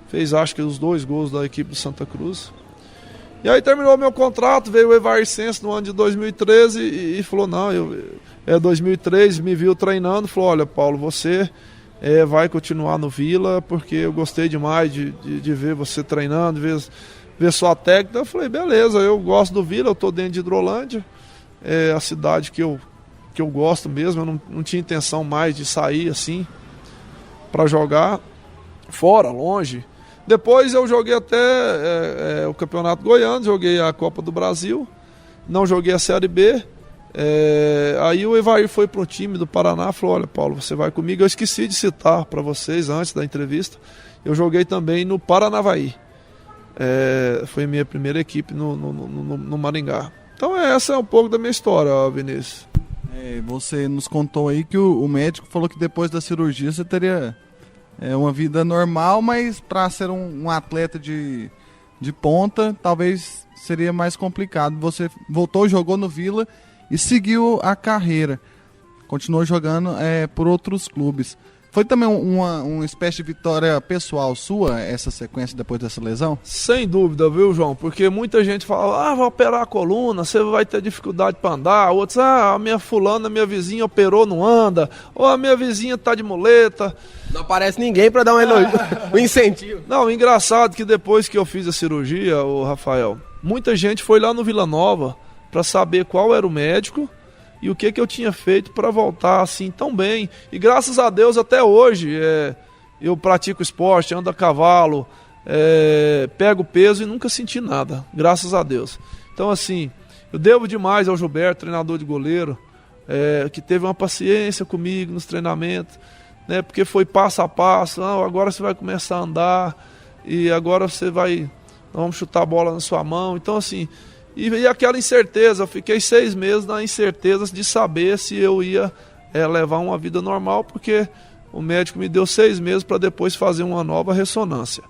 Fez acho que os 2 gols da equipe do Santa Cruz. E aí terminou meu contrato, veio o Evair Senso no ano de 2013 e falou, não, 2003, me viu treinando, falou, olha Paulo, você vai continuar no Vila, porque eu gostei demais de ver você treinando, ver sua técnica. Eu falei, beleza, eu gosto do Vila, eu tô dentro de Hidrolândia, é a cidade que eu gosto mesmo, eu não tinha intenção mais de sair assim, para jogar fora, longe. Depois eu joguei até o Campeonato Goiano, joguei a Copa do Brasil, não joguei a Série B. Aí o Evair foi para o time do Paraná, falou, olha Paulo, você vai comigo. Eu esqueci de citar para vocês antes da entrevista, eu joguei também no Paranavaí. Foi minha primeira equipe no Maringá. Então essa é um pouco da minha história, Vinícius. Você nos contou aí que o médico falou que depois da cirurgia você teria... uma vida normal, mas para ser um atleta de ponta, talvez seria mais complicado. Você voltou, jogou no Vila e seguiu a carreira. Continuou jogando por outros clubes. Foi também uma espécie de vitória pessoal sua, essa sequência depois dessa lesão? Sem dúvida, viu, João? Porque muita gente fala, vai operar a coluna, você vai ter dificuldade para andar. Outros, a minha vizinha operou, não anda. Ou a minha vizinha tá de muleta. Não aparece ninguém para dar um incentivo. Não, engraçado que depois que eu fiz a cirurgia, o Rafael, muita gente foi lá no Vila Nova para saber qual era o médico e o que eu tinha feito para voltar assim tão bem. E graças a Deus até hoje eu pratico esporte, ando a cavalo, pego peso e nunca senti nada, graças a Deus. Então assim, eu devo demais ao Gilberto, treinador de goleiro, que teve uma paciência comigo nos treinamentos, né, porque foi passo a passo. Agora você vai começar a andar e agora nós vamos chutar a bola na sua mão. Então assim, e aquela incerteza, eu fiquei 6 meses na incerteza de saber se eu ia levar uma vida normal, porque o médico me deu 6 meses para depois fazer uma nova ressonância.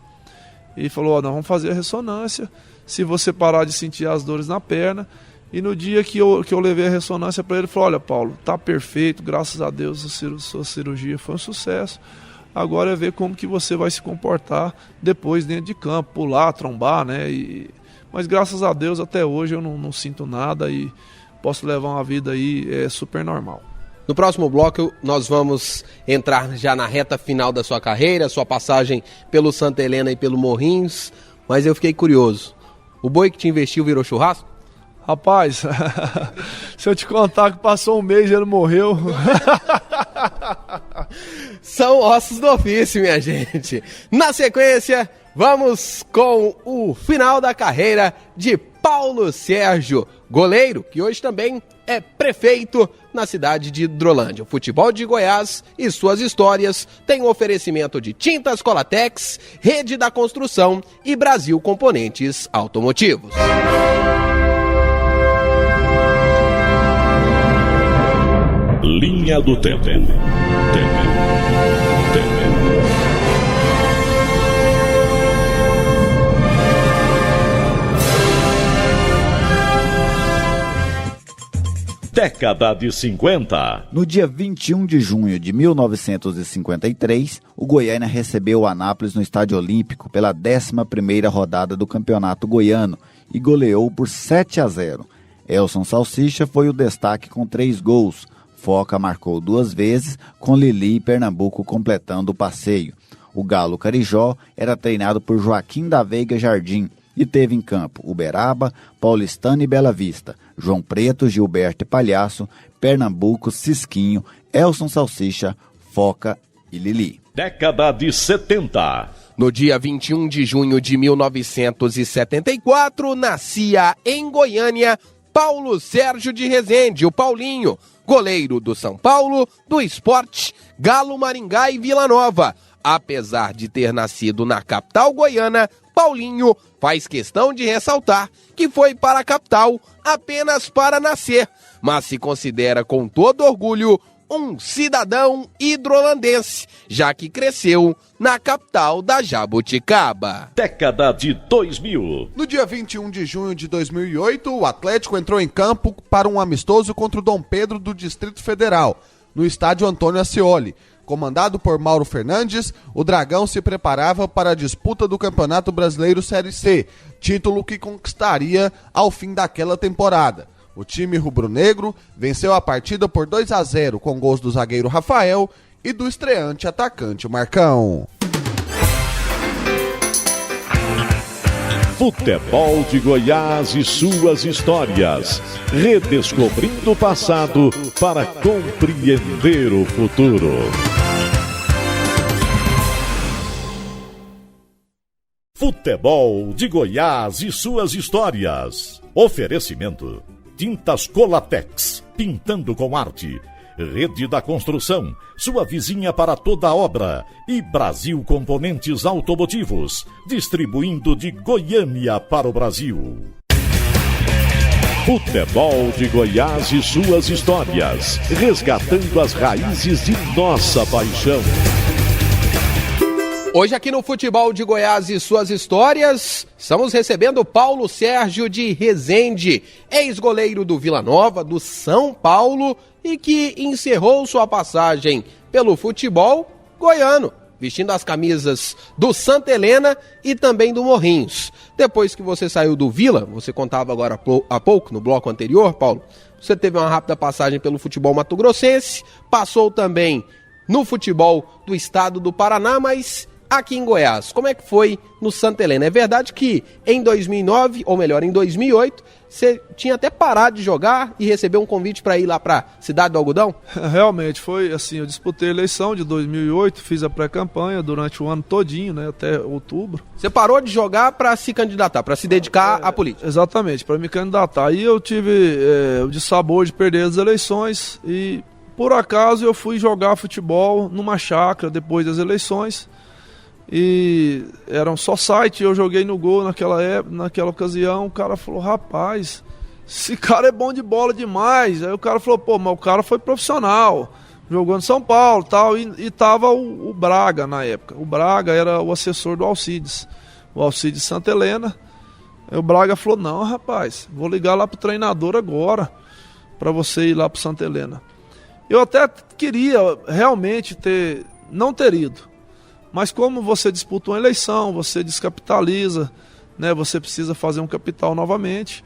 E falou, nós vamos fazer a ressonância, se você parar de sentir as dores na perna. E no dia que eu levei a ressonância para ele, ele falou, olha Paulo, tá perfeito, graças a Deus a sua cirurgia foi um sucesso. Agora é ver como que você vai se comportar depois dentro de campo, pular, trombar, né? Mas graças a Deus até hoje eu não sinto nada e posso levar uma vida aí super normal. No próximo bloco nós vamos entrar já na reta final da sua carreira, sua passagem pelo Santa Helena e pelo Morrinhos, mas eu fiquei curioso. O boi que te investiu virou churrasco? Rapaz, se eu te contar que passou um mês e ele morreu... São ossos do ofício, minha gente. Na sequência, vamos com o final da carreira de Paulo Sérgio, goleiro, que hoje também é prefeito na cidade de Hidrolândia. O futebol de Goiás e suas histórias tem um oferecimento de Tintas Colatex, Rede da Construção e Brasil Componentes Automotivos. Linha do Tempo. Década de 50. No dia 21 de junho de 1953, o Goiânia recebeu o Anápolis no Estádio Olímpico pela 11ª rodada do Campeonato Goiano e goleou por 7-0. Elson Salsicha foi o destaque com 3 gols. Foca marcou 2 vezes, com Lili e Pernambuco completando o passeio. O Galo Carijó era treinado por Joaquim da Veiga Jardim e teve em campo Uberaba, Paulistano e Bela Vista, João Preto, Gilberto e Palhaço, Pernambuco, Cisquinho, Elson Salsicha, Foca e Lili. Década de 70. No dia 21 de junho de 1974, nascia em Goiânia Paulo Sérgio de Rezende, o Paulinho, goleiro do São Paulo, do Sport, Galo, Maringá e Vila Nova. Apesar de ter nascido na capital goiana, Paulinho faz questão de ressaltar que foi para a capital apenas para nascer, mas se considera com todo orgulho um cidadão hidrolandense, já que cresceu na capital da Jabuticaba. Década de 2000. No dia 21 de junho de 2008, o Atlético entrou em campo para um amistoso contra o Dom Pedro do Distrito Federal, no estádio Antônio Ascioli. Comandado por Mauro Fernandes, o Dragão se preparava para a disputa do Campeonato Brasileiro Série C, título que conquistaria ao fim daquela temporada. O time rubro-negro venceu a partida por 2-0 com gols do zagueiro Rafael e do estreante atacante Marcão. Futebol de Goiás e suas histórias. Redescobrindo o passado para compreender o futuro. Futebol de Goiás e suas histórias. Oferecimento: Tintas Colatex, pintando com arte. Rede da Construção, sua vizinha para toda obra. E Brasil Componentes Automotivos, distribuindo de Goiânia para o Brasil. Futebol de Goiás e suas histórias, resgatando as raízes de nossa paixão. Hoje aqui no Futebol de Goiás e suas histórias, estamos recebendo Paulo Sérgio de Rezende, ex-goleiro do Vila Nova, do São Paulo, e que encerrou sua passagem pelo futebol goiano, vestindo as camisas do Santa Helena e também do Morrinhos. Depois que você saiu do Vila, você contava agora há pouco, no bloco anterior, Paulo, você teve uma rápida passagem pelo futebol mato-grossense, passou também no futebol do estado do Paraná, mas aqui em Goiás, como é que foi no Santa Helena? É verdade que em 2009, ou melhor, em 2008, você tinha até parado de jogar e recebeu um convite para ir lá para Cidade do Algodão? Realmente, foi assim, eu disputei a eleição de 2008, fiz a pré-campanha durante o ano todinho, né, até outubro. Você parou de jogar para se candidatar, para se dedicar à política? Exatamente, para me candidatar. Aí eu tive o dissabor de perder as eleições e, por acaso, eu fui jogar futebol numa chácara depois das eleições. E era um só site, eu joguei no gol naquela ocasião. O cara falou: rapaz, esse cara é bom de bola demais. Aí o cara falou: pô, mas o cara foi profissional, jogou no São Paulo tal, e tava o Braga na época. O Braga era o assessor do Alcides, o Alcides Santa Helena. Aí o Braga falou: não, rapaz, vou ligar lá pro treinador agora para você ir lá pro Santa Helena. Eu até queria realmente não ter ido, mas como você disputa uma eleição, você descapitaliza, né, você precisa fazer um capital novamente.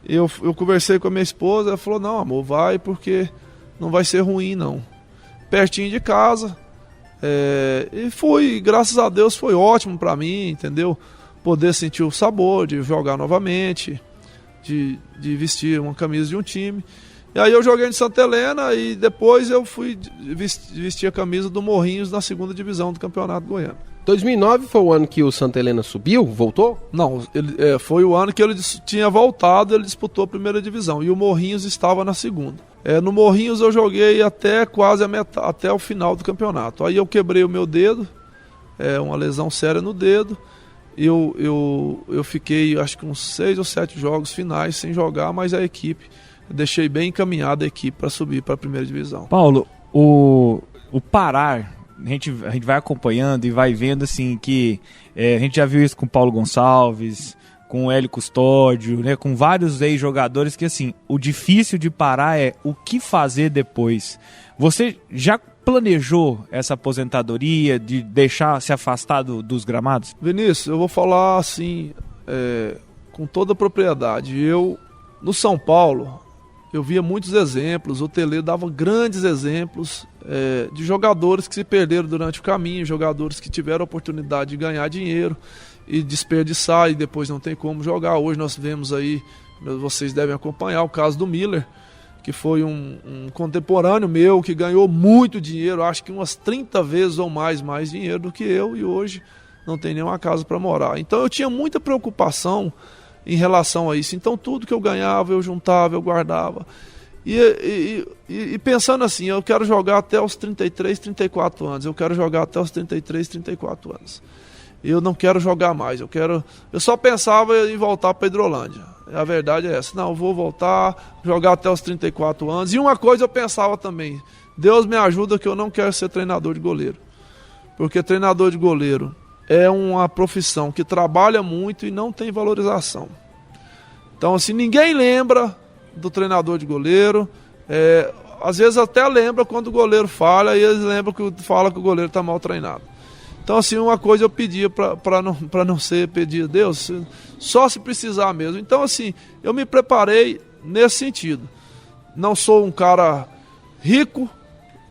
Eu conversei com a minha esposa, ela falou: não, amor, vai, porque não vai ser ruim, não. Pertinho de casa. E foi, graças a Deus, foi ótimo para mim, entendeu? Poder sentir o sabor de jogar novamente, de vestir uma camisa de um time. E aí eu joguei em Santa Helena e depois eu fui vestir a camisa do Morrinhos na 2ª divisão do Campeonato Goiano. 2009 foi o ano que o Santa Helena subiu? Voltou? Não, foi o ano que ele tinha voltado, ele disputou a 1ª divisão e o Morrinhos estava na 2ª. No Morrinhos eu joguei até quase até o final do campeonato. Aí eu quebrei o meu dedo, uma lesão séria no dedo. Eu fiquei acho que uns 6 ou 7 jogos finais sem jogar, mas a equipe... deixei bem encaminhada a equipe para subir para a 1ª divisão. Paulo, o parar, a gente vai acompanhando e vai vendo assim que a gente já viu isso com o Paulo Gonçalves, com o Hélio Custódio, né, com vários ex-jogadores que assim, o difícil de parar é o que fazer depois. Você já planejou essa aposentadoria, de deixar se afastar dos gramados? Vinícius, eu vou falar assim, com toda a propriedade. No São Paulo, eu via muitos exemplos, o Tele dava grandes exemplos de jogadores que se perderam durante o caminho, jogadores que tiveram a oportunidade de ganhar dinheiro e desperdiçar e depois não tem como jogar. Hoje nós vemos aí, vocês devem acompanhar o caso do Miller, que foi um contemporâneo meu que ganhou muito dinheiro, acho que umas 30 vezes ou mais dinheiro do que eu, e hoje não tem nenhuma casa para morar. Então eu tinha muita preocupação em relação a isso. Então tudo que eu ganhava, eu juntava, eu guardava. E pensando assim, eu quero jogar até os 33, 34 anos. Eu quero jogar até os 33, 34 anos. eu não quero jogar mais, eu só pensava em voltar para Hidrolândia. A verdade é essa, não, eu vou voltar, jogar até os 34 anos. E uma coisa eu pensava também, Deus me ajuda que eu não quero ser treinador de goleiro. Porque treinador de goleiro é uma profissão que trabalha muito e não tem valorização. Então, assim, ninguém lembra do treinador de goleiro. Às vezes até lembra quando o goleiro falha e eles lembram fala que o goleiro está mal treinado. Então, assim, uma coisa eu pedia para não ser pedir a Deus, só se precisar mesmo. Então, assim, eu me preparei nesse sentido. Não sou um cara rico,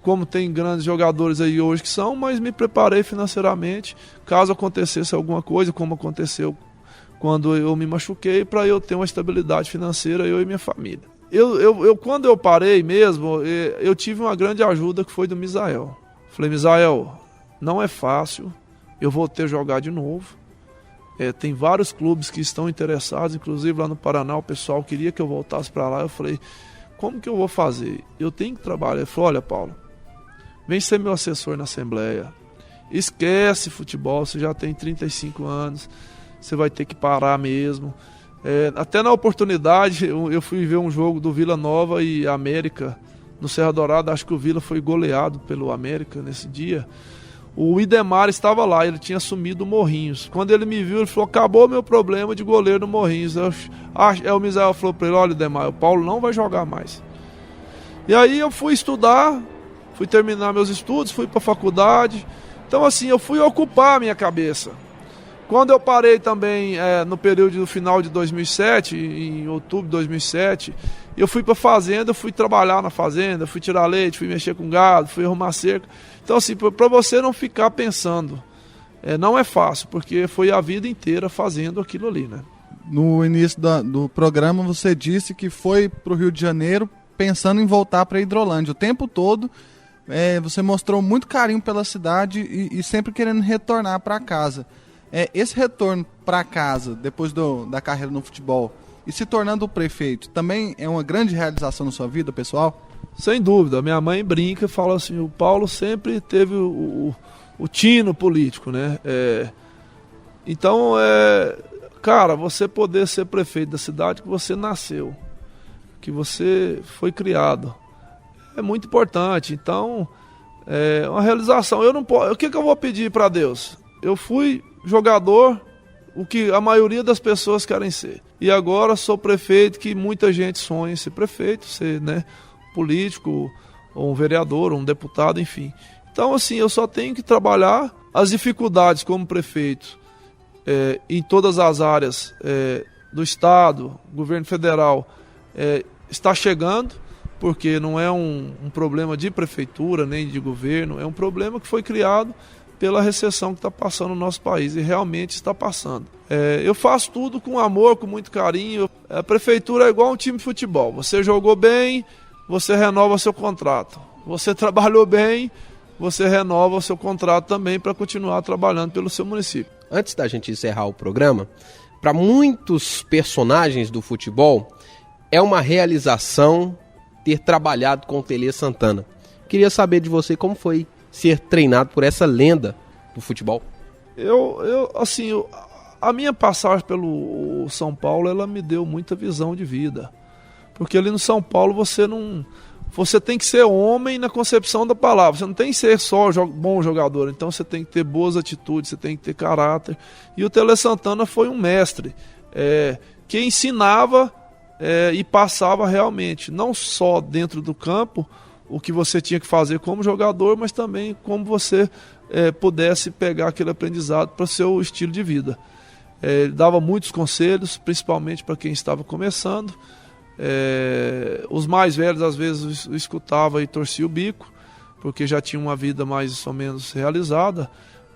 como tem grandes jogadores aí hoje que são, mas me preparei financeiramente, caso acontecesse alguma coisa, como aconteceu quando eu me machuquei, para eu ter uma estabilidade financeira, eu e minha família. Quando eu parei mesmo, eu tive uma grande ajuda que foi do Misael. Falei, Misael, não é fácil, eu vou ter que jogar de novo. Tem vários clubes que estão interessados, inclusive lá no Paraná o pessoal queria que eu voltasse para lá. Eu falei, como que eu vou fazer? Eu tenho que trabalhar. Ele falou, olha, Paulo, vem ser meu assessor na Assembleia. Esquece futebol, você já tem 35 anos, você vai ter que parar mesmo. Até na oportunidade, eu fui ver um jogo do Vila Nova e América no Serra Dourada. Acho que o Vila foi goleado pelo América nesse dia. O Idemar estava lá, ele tinha assumido o Morrinhos. Quando ele me viu, ele falou, acabou meu problema de goleiro no Morrinhos. O Misael falou para ele, olha, Idemar, o Paulo não vai jogar mais. E aí eu fui estudar, fui terminar meus estudos, fui para a faculdade. Então, assim, eu fui ocupar a minha cabeça. Quando eu parei também no período do final de 2007, em outubro de 2007, eu fui para a fazenda, fui trabalhar na fazenda, fui tirar leite, fui mexer com gado, fui arrumar cerca. Então, assim, para você não ficar pensando, não é fácil, porque foi a vida inteira fazendo aquilo ali, né? No início do programa você disse que foi para o Rio de Janeiro pensando em voltar para Hidrolândia. O tempo todo você mostrou muito carinho pela cidade e sempre querendo retornar para casa. Esse retorno para casa, depois da carreira no futebol, e se tornando prefeito, também é uma grande realização na sua vida, pessoal? Sem dúvida. Minha mãe brinca e fala assim, o Paulo sempre teve o tino político, né? Então, cara, você poder ser prefeito da cidade que você nasceu, que você foi criado, é muito importante. Então, é uma realização. O que eu vou pedir para Deus? Eu fui jogador, o que a maioria das pessoas querem ser. E agora sou prefeito, que muita gente sonha em ser prefeito, ser, né, político, ou um vereador, ou um deputado, enfim. Então, assim, eu só tenho que trabalhar as dificuldades como prefeito em todas as áreas do Estado, governo federal, está chegando, porque não é um problema de prefeitura, nem de governo, é um problema que foi criado pela recessão que está passando no nosso país, e realmente está passando. Eu faço tudo com amor, com muito carinho. A prefeitura é igual um time de futebol. Você jogou bem, você renova seu contrato. Você trabalhou bem, você renova o seu contrato também para continuar trabalhando pelo seu município. Antes da gente encerrar o programa, para muitos personagens do futebol, é uma realização ter trabalhado com o Tele Santana. Queria saber de você como foi ser treinado por essa lenda do futebol. A minha passagem pelo São Paulo, ela me deu muita visão de vida. Porque ali no São Paulo você tem que ser homem na concepção da palavra. Você não tem que ser só bom jogador. Então você tem que ter boas atitudes, você tem que ter caráter. E o Tele Santana foi um mestre que ensinava e passava realmente, não só dentro do campo, o que você tinha que fazer como jogador, mas também como você pudesse pegar aquele aprendizado para o seu estilo de vida. Ele dava muitos conselhos, principalmente para quem estava começando. Os mais velhos às vezes escutava e torcia o bico, porque já tinha uma vida mais ou menos realizada,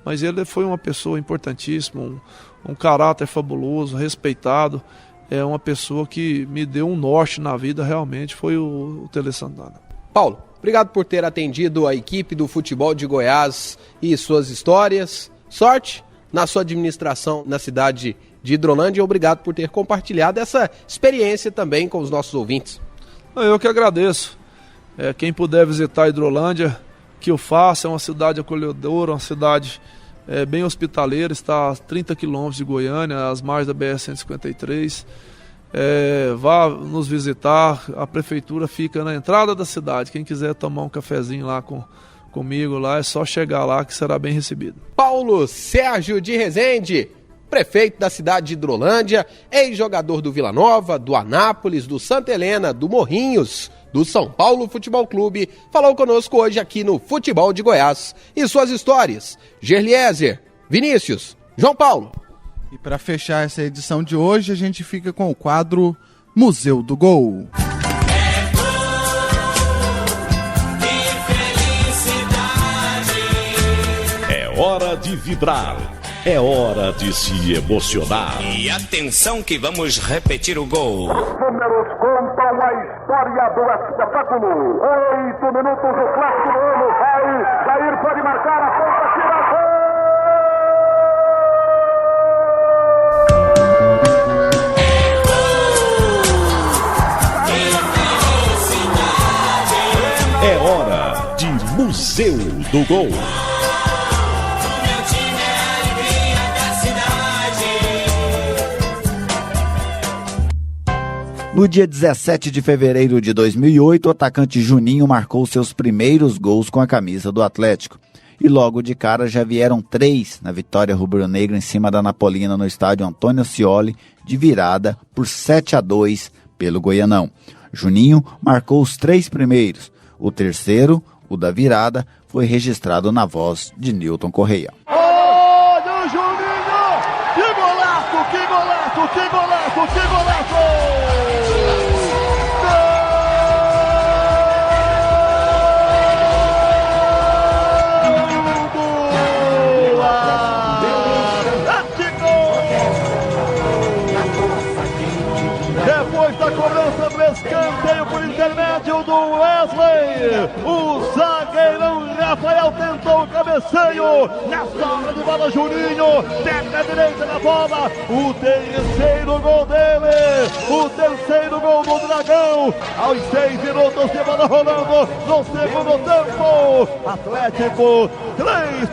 mas ele foi uma pessoa importantíssima, um caráter fabuloso, respeitado. É uma pessoa que me deu um norte na vida, realmente foi o Tele Santana. Paulo, obrigado por ter atendido a equipe do futebol de Goiás e suas histórias. Sorte na sua administração na cidade de Hidrolândia e obrigado por ter compartilhado essa experiência também com os nossos ouvintes. Eu que agradeço. Quem puder visitar Hidrolândia, que o faça. É uma cidade acolhedora, uma cidade bem hospitaleira, está a 30 quilômetros de Goiânia, às margens da BR-153. Vá nos visitar, a prefeitura fica na entrada da cidade. Quem quiser tomar um cafezinho lá comigo, lá é só chegar lá que será bem recebido. Paulo Sérgio de Rezende, prefeito da cidade de Hidrolândia, ex-jogador do Vila Nova, do Anápolis, do Santa Helena, do Morrinhos, do São Paulo Futebol Clube, falou conosco hoje aqui no Futebol de Goiás. E suas histórias, Gerliezer, Vinícius, João Paulo. E para fechar essa edição de hoje, a gente fica com o quadro Museu do Gol. É hora de vibrar. É hora de se emocionar. E atenção que vamos repetir o gol. Números contam a história do espetáculo. 8 minutos do clássico do ano. Vai, Jair pode marcar a ponta, tira a É hora de Museu do Gol. No dia 17 de fevereiro de 2008, o atacante Juninho marcou seus primeiros gols com a camisa do Atlético. E logo de cara já vieram 3 na vitória rubro-negra em cima da Napolina no estádio Antônio Scioli, de virada por 7-2 pelo Goianão. Juninho marcou os 3 primeiros. O terceiro, o da virada, foi registrado na voz de Nilton Correia. Olha o Juninho! Que golaço, que golaço, que golaço, que golaço! Depois da cobrança do escanteio por intermédio do Wesley, o zagueirão Rafael tentou o cabeceio, na sobra de bola Juninho, pega a direita na bola, o terceiro gol dele, o terceiro gol do Dragão, aos 6 minutos de bola rolando no segundo tempo, Atlético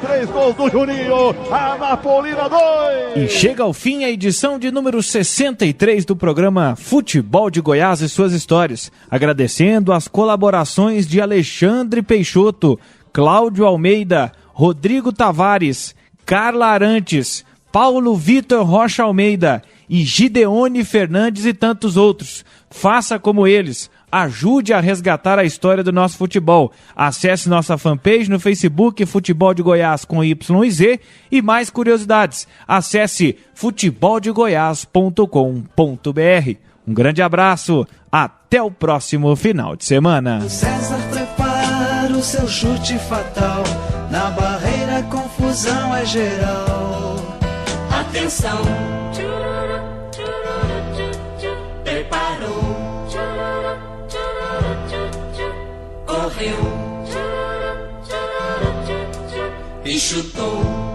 3 gols do Juninho, a Napolina 2. E chega ao fim a edição de número 63 do programa Futebol de Goiás e suas histórias, agradecendo as colaborações de Alexandre Peixoto, Cláudio Almeida, Rodrigo Tavares, Carla Arantes, Paulo Vitor Rocha Almeida e Gideone Fernandes e tantos outros. Faça como eles, ajude a resgatar a história do nosso futebol. Acesse nossa fanpage no Facebook Futebol de Goiás com Y e Z e mais curiosidades. Acesse futeboldegoias.com.br. Um grande abraço, até o próximo final de semana. César prepara o seu chute fatal, na barreira confusão é geral. Atenção, preparou, correu e chutou.